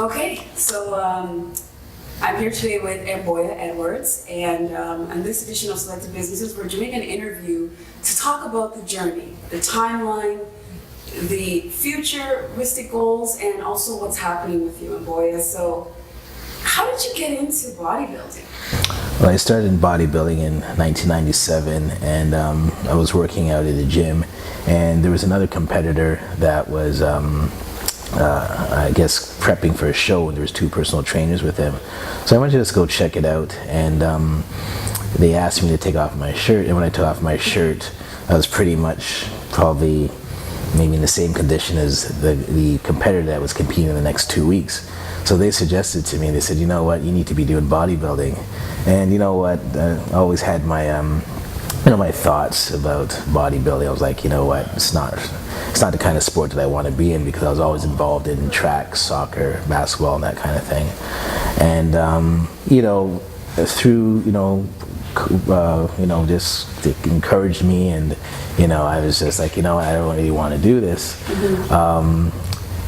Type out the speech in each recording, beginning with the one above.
Okay, so I'm here today with Mboya Edwards, and on this edition of Selected Businesses, we're doing an interview to talk about the journey, the timeline, the futuristic goals, and also what's happening with you, Mboya. So, how did you get into bodybuilding? Well, I started in bodybuilding in 1997, and I was working out at a gym, and there was another competitor that was I guess prepping for a show, and there was two personal trainers with him. So I went to just go check it out, and they asked me to take off my shirt, and when I took off my shirt, I was pretty much probably maybe in the same condition as the competitor that was competing in the next 2 weeks. So they suggested to me, they said, you know what, you need to be doing bodybuilding. And you know what, I always had my my thoughts about bodybuilding. I was like, you know what, it's not the kind of sport that I want to be in, because I was always involved in track, soccer, basketball, and that kind of thing. And through just it encouraged me, and I was just like, I don't really want to do this.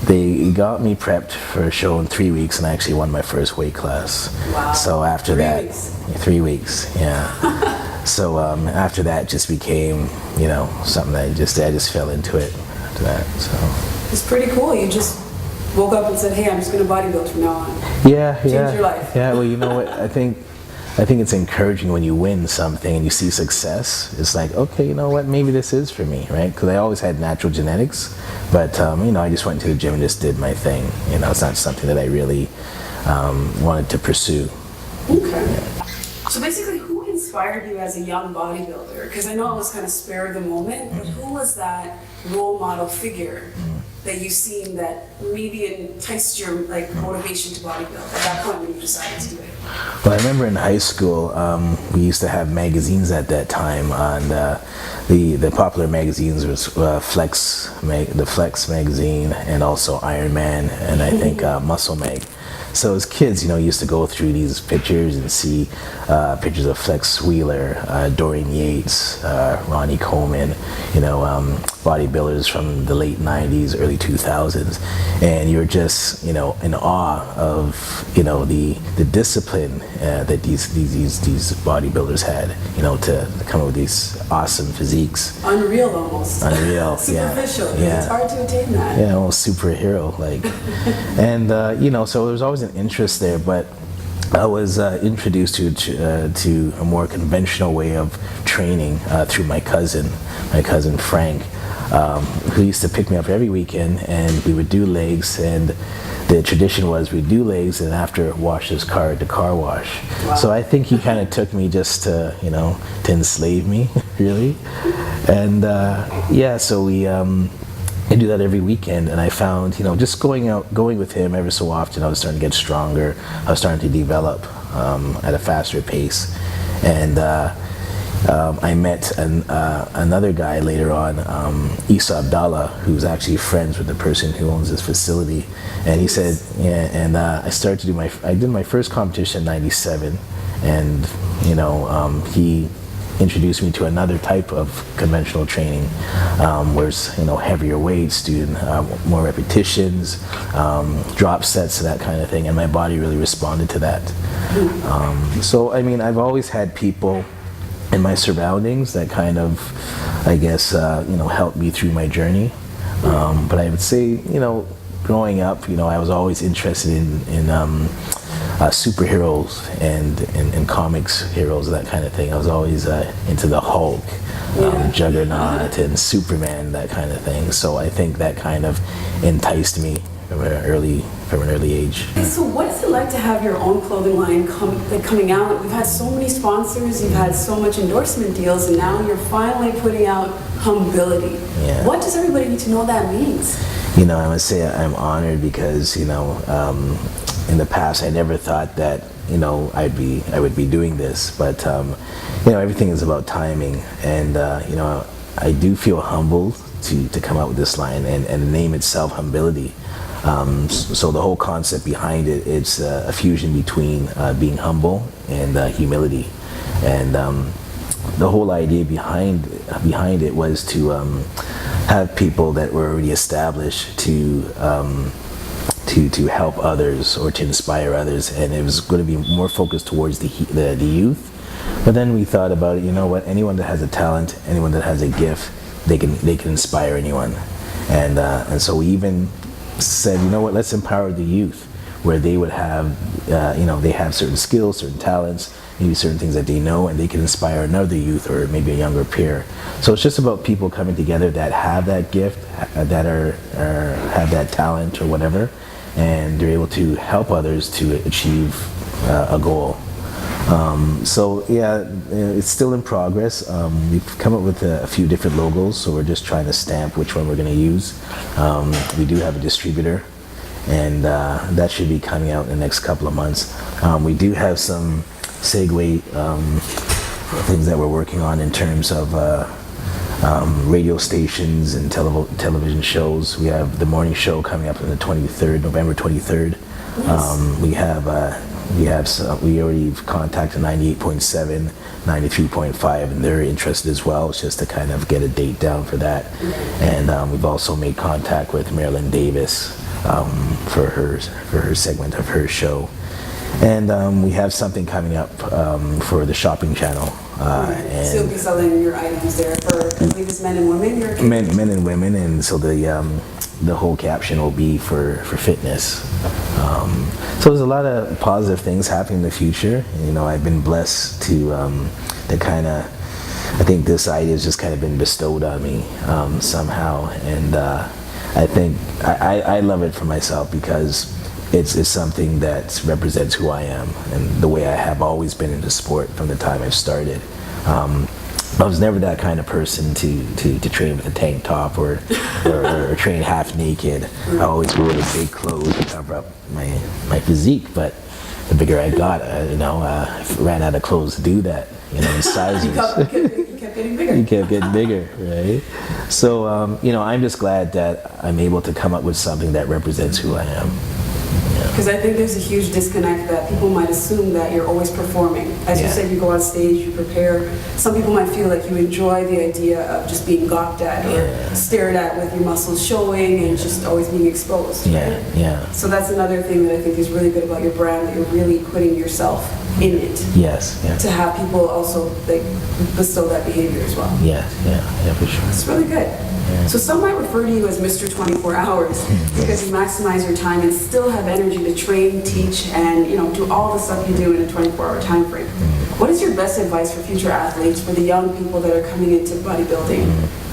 They got me prepped for a show in 3 weeks, and I actually won my first weight class. Wow. So after 3 weeks, yeah. So after that, just became something that I just fell into it after that. So it's pretty cool. You just woke up and said, "Hey, I'm just going to bodybuild from now on." Yeah, Change your life. Yeah. Well, you know what? I think it's encouraging when you win something and you see success. It's like, okay, you know what? Maybe this is for me, right? Because I always had natural genetics, but I just went to the gym and just did my thing. It's not something that I really wanted to pursue. Okay. Yeah. So basically, who inspired you as a young bodybuilder? Because I know it was kind of spur of the moment, but who was that role model figure that you seen that maybe enticed your motivation to bodybuild at that point when you decided to do it? Well, I remember in high school, we used to have magazines at that time, and the popular magazines was the Flex magazine, and also Iron Man, and I think Muscle Mag. So as kids, you used to go through these pictures and see pictures of Flex Wheeler, Dorian Yates, Ronnie Coleman, bodybuilders from the late 90s, early 2000s, and you're just, in awe of, the discipline that these bodybuilders had, to come up with these awesome physiques. Unreal almost. Unreal, Superficial. Yeah. It's hard to attain that. Yeah, almost superhero like. And so there was always an interest there, but I was introduced to a more conventional way of training through my cousin Frank, who used to pick me up every weekend, and we would do legs, and the tradition was we'd do legs and after wash his car at the car wash. Wow. So I think he kind of took me just to enslave me, really. And so we I do that every weekend, and I found, just going with him every so often, I was starting to get stronger. I was starting to develop at a faster pace, and I met another guy later on, Issa Abdallah, who's actually friends with the person who owns this facility, and he said, I started to I did my first competition in '97, and he introduced me to another type of conventional training, where it's heavier weights, doing more repetitions, drop sets, that kind of thing, and my body really responded to that. So I mean, I've always had people in my surroundings that kind of, I guess, helped me through my journey. But I would say, growing up, I was always interested in superheroes and comics heroes, that kind of thing. I was always into the Hulk, Juggernaut, and Superman, that kind of thing. So I think that kind of enticed me from an early age. Okay, so what is it like to have your own clothing line coming out? You've had so many sponsors, you've had so much endorsement deals, and now you're finally putting out Humbility. Yeah. What does everybody need to know that means? I would say I'm honored because, in the past I never thought that, I would be doing this, but, everything is about timing, and, I do feel humbled to come out with this line, and the name itself, Humbility. So the whole concept behind it, it's a fusion between being humble and humility, and the whole idea behind it was to have people that were already established to to help others or to inspire others, and it was going to be more focused towards the youth. But then we thought about it. You know what? Anyone that has a talent, anyone that has a gift, they can inspire anyone. And so we even said, you know what? Let's empower the youth, where they would have, they have certain skills, certain talents, maybe certain things that they know, and they can inspire another youth or maybe a younger peer. So it's just about people coming together that have that gift, that have that talent or whatever, and they're able to help others to achieve a goal. So yeah, it's still in progress. We've come up with a few different logos, so we're just trying to stamp which one we're going to use. We do have a distributor, and that should be coming out in the next couple of months. We do have some segue things that we're working on in terms of radio stations and television shows. We have the morning show coming up on the 23rd, November 23rd. Nice. We already contacted 98.7, 93.5, and they're interested as well. It's just to kind of get a date down for that. And we've also made contact with Marilyn Davis for her segment of her show. And we have something coming up for the shopping channel. So you'll be selling your items there for, I believe it's men and women? Men and women, and so the whole caption will be for fitness. So there's a lot of positive things happening in the future. You know, I've been blessed to kind of, I think this idea has just kind of been bestowed on me somehow, and I think I love it for myself because it's something that represents who I am and the way I have always been in the sport from the time I've started. I was never that kind of person to train with a tank top or train half naked. I always wore the big clothes to cover up my physique, but the bigger I got, I ran out of clothes to do that, in sizes. You kept getting bigger. You kept getting bigger, right? So, I'm just glad that I'm able to come up with something that represents who I am. Because I think there's a huge disconnect that people might assume that you're always performing. As you said, you go on stage, you prepare. Some people might feel like you enjoy the idea of just being gawked at or stared at with your muscles showing and just always being exposed. Yeah. So that's another thing that I think is really good about your brand, that you're really putting yourself in it. Yes. Yeah. To have people also bestow that behavior as well. Yeah, for sure. It's really good. Yeah. So some might refer to you as Mr. 24 Hours because you maximize your time and still have energy to train, teach, and do all the stuff you do in a 24-hour time frame. What is your best advice for future athletes, for the young people that are coming into bodybuilding?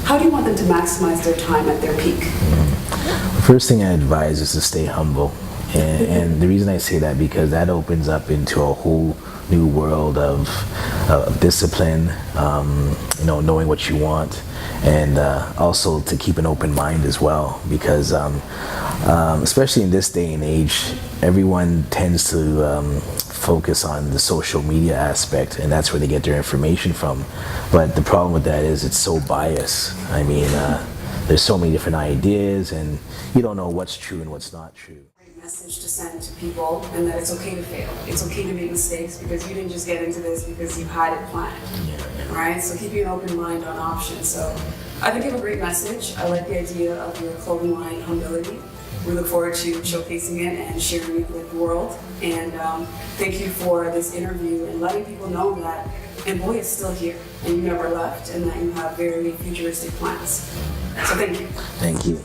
How do you want them to maximize their time at their peak? The first thing I advise is to stay humble. And the reason I say that because that opens up into a whole new world of discipline, knowing what you want, and also to keep an open mind as well, because especially in this day and age, everyone tends to focus on the social media aspect, and that's where they get their information from. But the problem with that is it's so biased. I mean, there's so many different ideas, and you don't know what's true and what's not true. Message to send to people, and that it's okay to fail. It's okay to make mistakes because you didn't just get into this because you had it planned, right? So keeping an open mind on options. So I think you have a great message. I like the idea of your clothing line, Humility. We look forward to showcasing it and sharing it with the world. And thank you for this interview and letting people know that Mboya is still here and you never left, and that you have very futuristic plans. So thank you. Thank you.